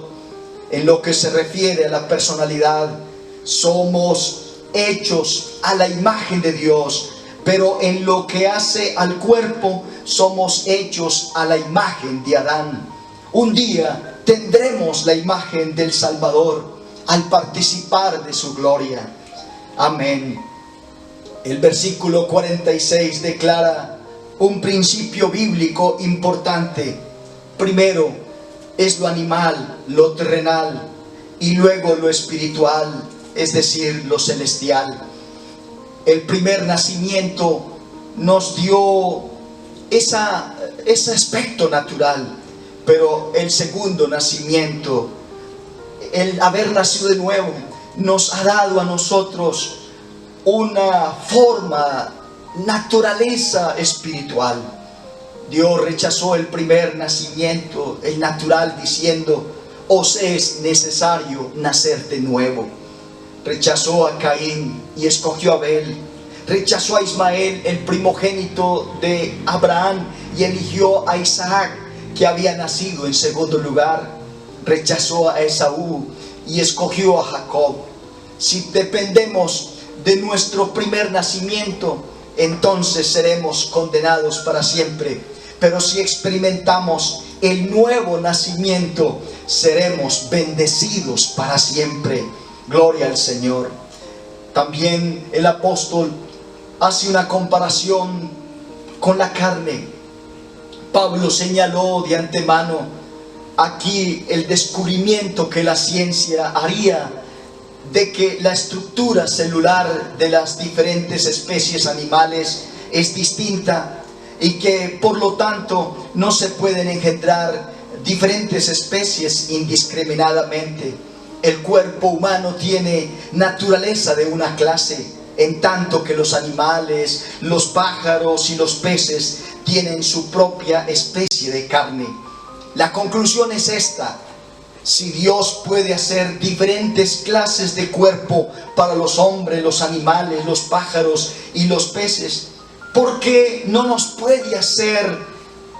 [SPEAKER 4] En lo que se refiere a la personalidad, somos hechos a la imagen de Dios, pero en lo que hace al cuerpo, somos hechos a la imagen de Adán. Un día tendremos la imagen del Salvador al participar de su gloria. Amén. El versículo 46 declara un principio bíblico importante. Primero es lo animal, lo terrenal, y luego lo espiritual, es decir, lo celestial. El primer nacimiento nos dio ese aspecto natural, pero el segundo nacimiento, el haber nacido de nuevo, nos ha dado a nosotros una forma naturaleza espiritual. Dios rechazó el primer nacimiento, el natural, diciendo: os es necesario nacer de nuevo. Rechazó a Caín y escogió a Abel. Rechazó a Ismael, el primogénito de Abraham, y eligió a Isaac, que había nacido en segundo lugar. Rechazó a Esaú y escogió a Jacob. Si dependemos de nuestro primer nacimiento, entonces seremos condenados para siempre. Pero si experimentamos el nuevo nacimiento, seremos bendecidos para siempre. Gloria al Señor. También el apóstol hace una comparación con la carne. Pablo señaló de antemano aquí el descubrimiento que la ciencia haría de que la estructura celular de las diferentes especies animales es distinta y que por lo tanto no se pueden engendrar diferentes especies indiscriminadamente. El cuerpo humano tiene naturaleza de una clase, en tanto que los animales, los pájaros y los peces tienen su propia especie de carne. La conclusión es esta: si Dios puede hacer diferentes clases de cuerpo para los hombres, los animales, los pájaros y los peces, ¿por qué no nos puede hacer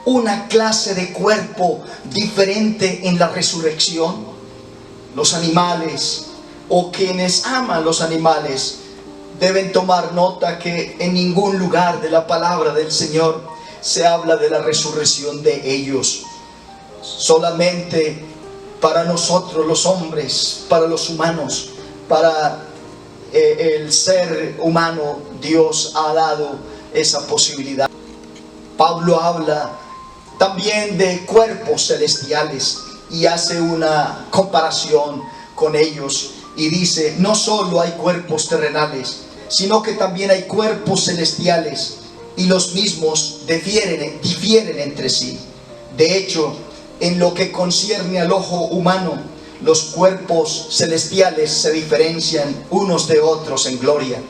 [SPEAKER 4] una clase de cuerpo diferente en la resurrección? Los animales, o quienes aman los animales, deben tomar nota que en ningún lugar de la palabra del Señor se habla de la resurrección de ellos. Solamente para nosotros los hombres, para los humanos, para el ser humano, Dios ha dado esa posibilidad. Pablo habla también de cuerpos celestiales y hace una comparación con ellos y dice: no solo hay cuerpos terrenales, sino que también hay cuerpos celestiales, y los mismos difieren entre sí. De hecho, en lo que concierne al ojo humano, los cuerpos celestiales se diferencian unos de otros en gloria.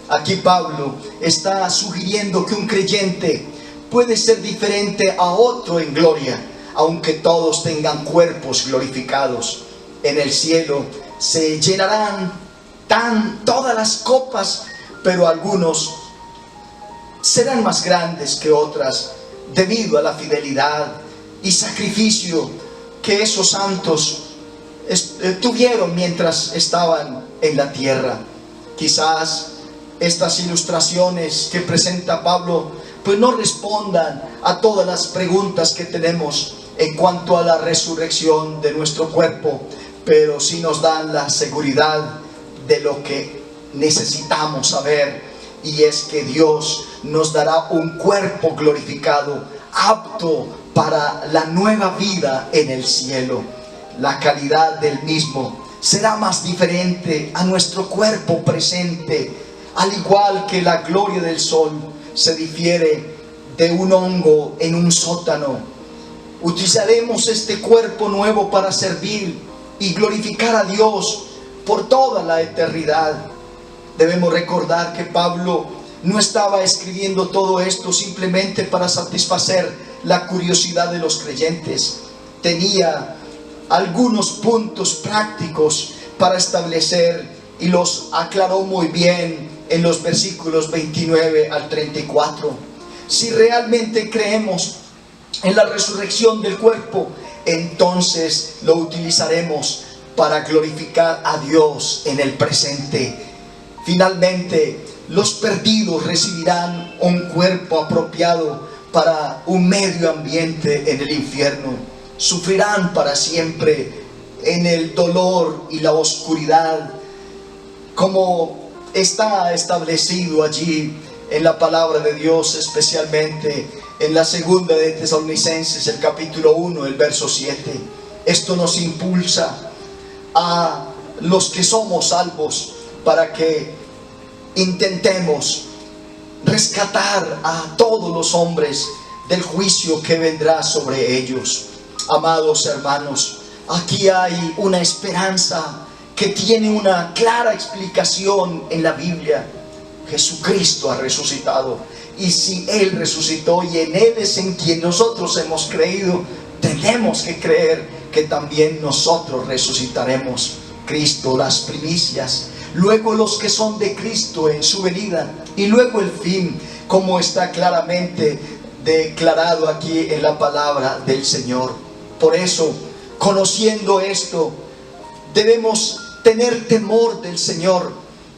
[SPEAKER 4] Aquí Pablo está sugiriendo que un creyente puede ser diferente a otro en gloria, aunque todos tengan cuerpos glorificados. En el cielo se llenarán todas las copas, pero algunos serán más grandes que otras debido a la fidelidad y sacrificio que esos santos tuvieron mientras estaban en la tierra. Quizás estas ilustraciones que presenta Pablo pues no respondan a todas las preguntas que tenemos en cuanto a la resurrección de nuestro cuerpo, pero sí nos dan la seguridad de lo que necesitamos saber, y es que Dios nos dará un cuerpo glorificado, apto para la nueva vida en el cielo. La calidad del mismo será más diferente a nuestro cuerpo presente, al igual que la gloria del sol se difiere de un hongo en un sótano. Utilizaremos este cuerpo nuevo para servir y glorificar a Dios por toda la eternidad. Debemos recordar que Pablo no estaba escribiendo todo esto simplemente para satisfacer la curiosidad de los creyentes. Tenía algunos puntos prácticos para establecer y los aclaró muy bien en los versículos 29 al 34. Si realmente creemos en la resurrección del cuerpo, entonces lo utilizaremos para glorificar a Dios en el presente. Finalmente, los perdidos recibirán un cuerpo apropiado para un medio ambiente en el infierno. Sufrirán para siempre en el dolor y la oscuridad, como está establecido allí en la palabra de Dios, especialmente en la segunda de Tesalonicenses, el capítulo 1, el verso 7. Esto nos impulsa a los que somos salvos para que intentemos rescatar a todos los hombres del juicio que vendrá sobre ellos. Amados hermanos, aquí hay una esperanza que tiene una clara explicación en la Biblia. Jesucristo ha resucitado. Y si Él resucitó y en Él es en quien nosotros hemos creído, tenemos que creer que también nosotros resucitaremos. Cristo, las primicias, luego los que son de Cristo en su venida, y luego el fin, como está claramente declarado aquí en la palabra del Señor. Por eso, conociendo esto, debemos tener temor del Señor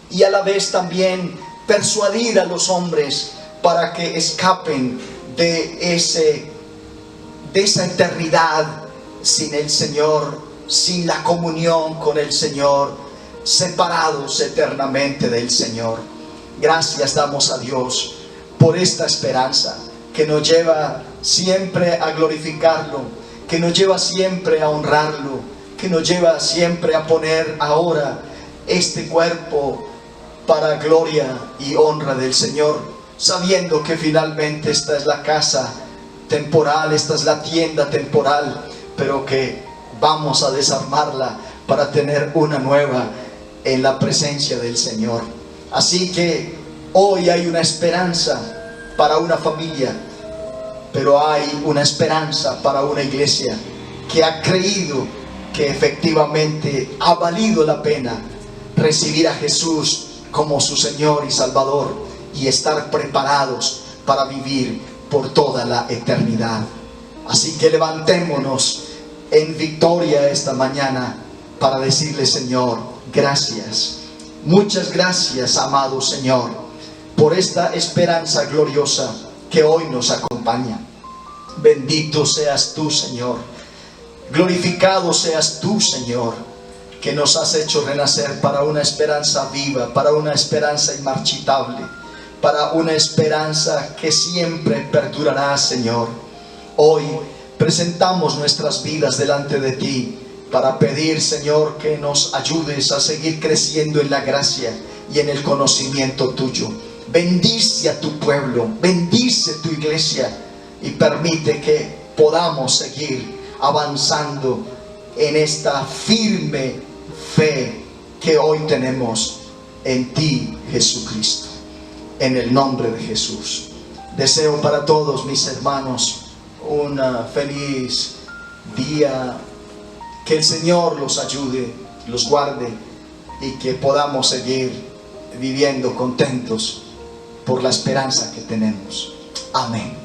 [SPEAKER 4] y a la vez también persuadir a los hombres para que escapen de esa eternidad sin el Señor, sin la comunión con el Señor, separados eternamente del Señor. Gracias damos a Dios por esta esperanza que nos lleva siempre a glorificarlo, que nos lleva siempre a honrarlo, que nos lleva siempre a poner ahora este cuerpo para gloria y honra del Señor, sabiendo que finalmente esta es la casa temporal, esta es la tienda temporal, pero que vamos a desarmarla para tener una nueva en la presencia del Señor. Así que hoy hay una esperanza para una familia, pero hay una esperanza para una iglesia que ha creído que efectivamente ha valido la pena recibir a Jesús como su Señor y Salvador y estar preparados para vivir por toda la eternidad. Así que levantémonos en victoria esta mañana para decirle: Señor, gracias. Muchas gracias, amado Señor, por esta esperanza gloriosa que hoy nos acompaña. Bendito seas tú, Señor. Glorificado seas tú, Señor, que nos has hecho renacer para una esperanza viva, para una esperanza inmarchitable, para una esperanza que siempre perdurará, Señor. Hoy presentamos nuestras vidas delante de ti para pedir, Señor, que nos ayudes a seguir creciendo en la gracia y en el conocimiento tuyo. Bendice a tu pueblo, bendice tu iglesia y permite que podamos seguir avanzando en esta firme fe que hoy tenemos en ti, Jesucristo. En el nombre de Jesús. Deseo para todos mis hermanos un feliz día. Que el Señor los ayude, los guarde y que podamos seguir viviendo contentos por la esperanza que tenemos. Amén.